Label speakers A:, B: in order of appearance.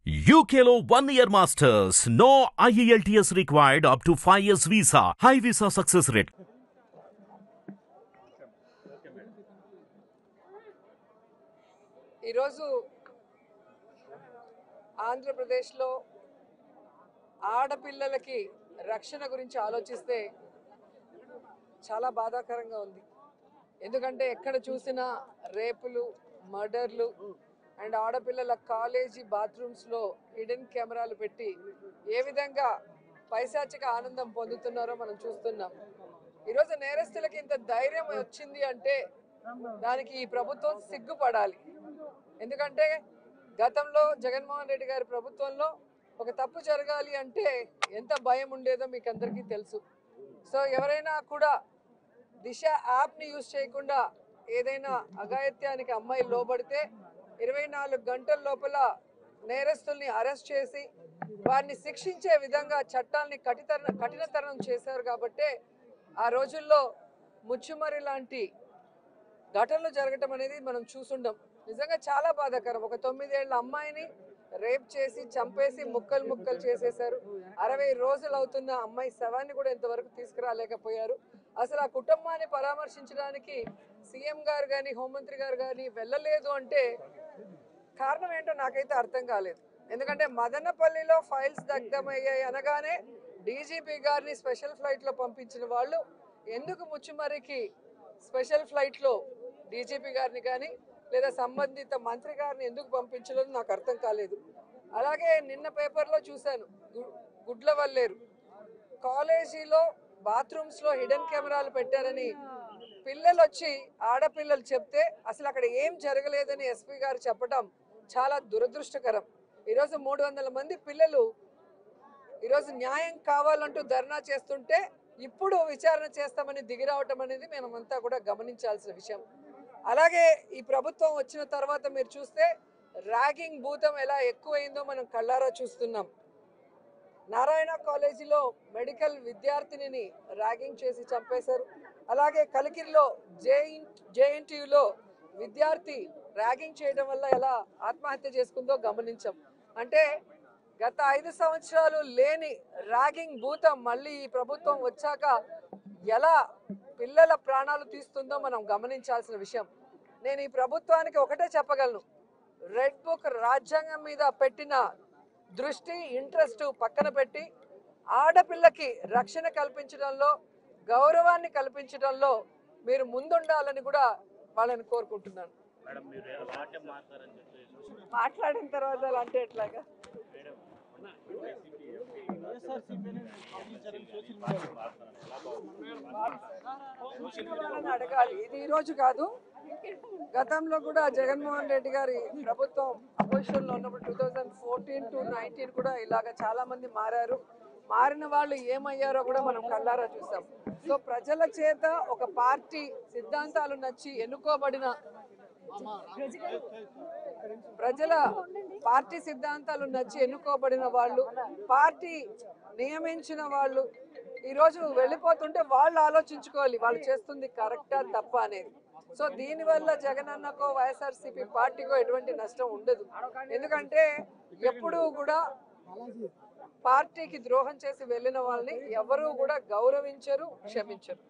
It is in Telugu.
A: UKLO 1 year masters. No IELTS required up to 5 years visa. High visa success rate.
B: ఈరోజు ఆంధ్రప్రదేశ్లో ఆడపిల్లలకి రక్షణ గురించి ఆలోచిస్తే చాలా బాధాకరంగా ఉంది. ఎందుకంటే ఎక్కడ చూసినా రేపులు, మర్డర్లు అండ్ ఆడపిల్లల కాలేజీ బాత్రూమ్స్లో హిడెన్ కెమెరాలు పెట్టి ఏ విధంగా పైశాచిక ఆనందం పొందుతున్నారో మనం చూస్తున్నాం. ఈరోజు నేరస్తులకి ఇంత ధైర్యం వచ్చింది అంటే దానికి ఈ ప్రభుత్వం సిగ్గుపడాలి. ఎందుకంటే గతంలో జగన్మోహన్ రెడ్డి గారి ప్రభుత్వంలో ఒక తప్పు జరగాలి అంటే ఎంత భయం ఉండేదో మీకు అందరికీ తెలుసు. సో ఎవరైనా కూడా దిశ యాప్ని యూజ్ చేయకుండా ఏదైనా అఘాయిత్యానికి అమ్మాయి లోబడితే 24 గంటల లోపల నేరస్తుల్ని అరెస్ట్ చేసి వారిని శిక్షించే విధంగా చట్టాలని కఠినతరం చేశారు. కాబట్టి ఆ రోజుల్లో ముచ్చుమరి లాంటి ఘటనలు జరగటం అనేది మనం చూసుండం. నిజంగా చాలా బాధాకరం. ఒక 9 ఏళ్ల అమ్మాయిని రేప్ చేసి చంపేసి ముక్కలు ముక్కలు చేసేశారు. 60 రోజులు అవుతున్న అమ్మాయి శవాన్ని కూడా ఇంతవరకు తీసుకురాలేకపోయారు. అసలు ఆ కుటుంబాన్ని పరామర్శించడానికి సీఎం గారు కానీ హోంమంత్రి గారు కానీ వెళ్ళలేదు అంటే కారణం ఏంటో నాకైతే అర్థం కాలేదు. ఎందుకంటే మదనపల్లిలో ఫైల్స్ దగ్ధమయ్యాయి అనగానే డీజీపీ గారిని స్పెషల్ ఫ్లైట్లో పంపించిన వాళ్ళు ఎందుకు ముచ్చుమరికి స్పెషల్ ఫ్లైట్లో డీజీపీ గారిని కానీ లేదా సంబంధిత మంత్రి గారిని ఎందుకు పంపించలేదు నాకు అర్థం కాలేదు. అలాగే నిన్న పేపర్లో చూశాను, గుడ్లవల్లేరు కాలేజీలో బాత్రూమ్స్లో హిడెన్ కెమెరాలు పెట్టారని పిల్లలు వచ్చి ఆడపిల్లలు చెప్తే అసలు అక్కడ ఏం జరగలేదని ఎస్పీ గారు చెప్పడం చాలా దురదృష్టకరం. ఈరోజు 300 మంది పిల్లలు ఈరోజు న్యాయం కావాలంటూ ధర్నా చేస్తుంటే ఇప్పుడు విచారణ చేస్తామని దిగిరావటం అనేది మేమంతా కూడా గమనించాల్సిన విషయం. అలాగే ఈ ప్రభుత్వం వచ్చిన తర్వాత మీరు చూస్తే ర్యాగింగ్ భూతం ఎలా ఎక్కువైందో మనం కళ్ళారా చూస్తున్నాం. నారాయణ కాలేజీలో మెడికల్ విద్యార్థినిని ర్యాగింగ్ చేసి చంపేశారు. అలాగే కలికిరిలో జేఎన్టీయూలో విద్యార్థి ర్యాగింగ్ చేయడం వల్ల ఎలా ఆత్మహత్య చేసుకుందో గమనించాం. అంటే గత 5 సంవత్సరాలు లేని ర్యాగింగ్ భూతం మళ్ళీ ఈ ప్రభుత్వం వచ్చాక ఎలా పిల్లల ప్రాణాలు తీస్తుందో మనం గమనించాల్సిన విషయం. నేను ఈ ప్రభుత్వానికి ఒకటే చెప్పగలను, రెడ్ బుక్ రాజ్యాంగం మీద పెట్టిన దృష్టి ఇంట్రెస్ట్ పక్కన పెట్టి ఆడపిల్లకి రక్షణ కల్పించడంలో గౌరవాన్ని కల్పించడంలో మీరు ముందుండాలని కూడా వాళ్ళని కోరుకుంటున్నాను. మాట్లాడిన తర్వాత అలా అంటే ఎట్లాగా అడగాలి. ఇది ఈరోజు కాదు, గతంలో కూడా జగన్మోహన్ రెడ్డి గారి ప్రభుత్వం అపోజిషన్లో ఉన్నప్పుడు 2014 to 19 కూడా ఇలాగ చాలా మంది మారారు. మారిన వాళ్ళు ఏమయ్యారో కూడా మనం కళ్ళారా చూసాం. సో ప్రజల చేత ఒక పార్టీ సిద్ధాంతాలు నచ్చి ఎన్నుకోబడిన పార్టీ సిద్ధాంతాలు నచ్చి ఎన్నుకోబడిన వాళ్ళు, పార్టీ నియమించిన వాళ్ళు ఈరోజు వెళ్ళిపోతుంటే వాళ్ళు ఆలోచించుకోవాలి వాళ్ళు చేస్తుంది కరెక్టా తప్ప అనేది. సో దీనివల్ల జగనన్నకో వైఎస్ఆర్సీపీ పార్టీకో ఎటువంటి నష్టం ఉండదు. ఎందుకంటే ఎప్పుడూ కూడా పార్టీకి ద్రోహం చేసి వెళ్ళిన వాళ్ళని ఎవరూ కూడా గౌరవించరు, క్షమించరు.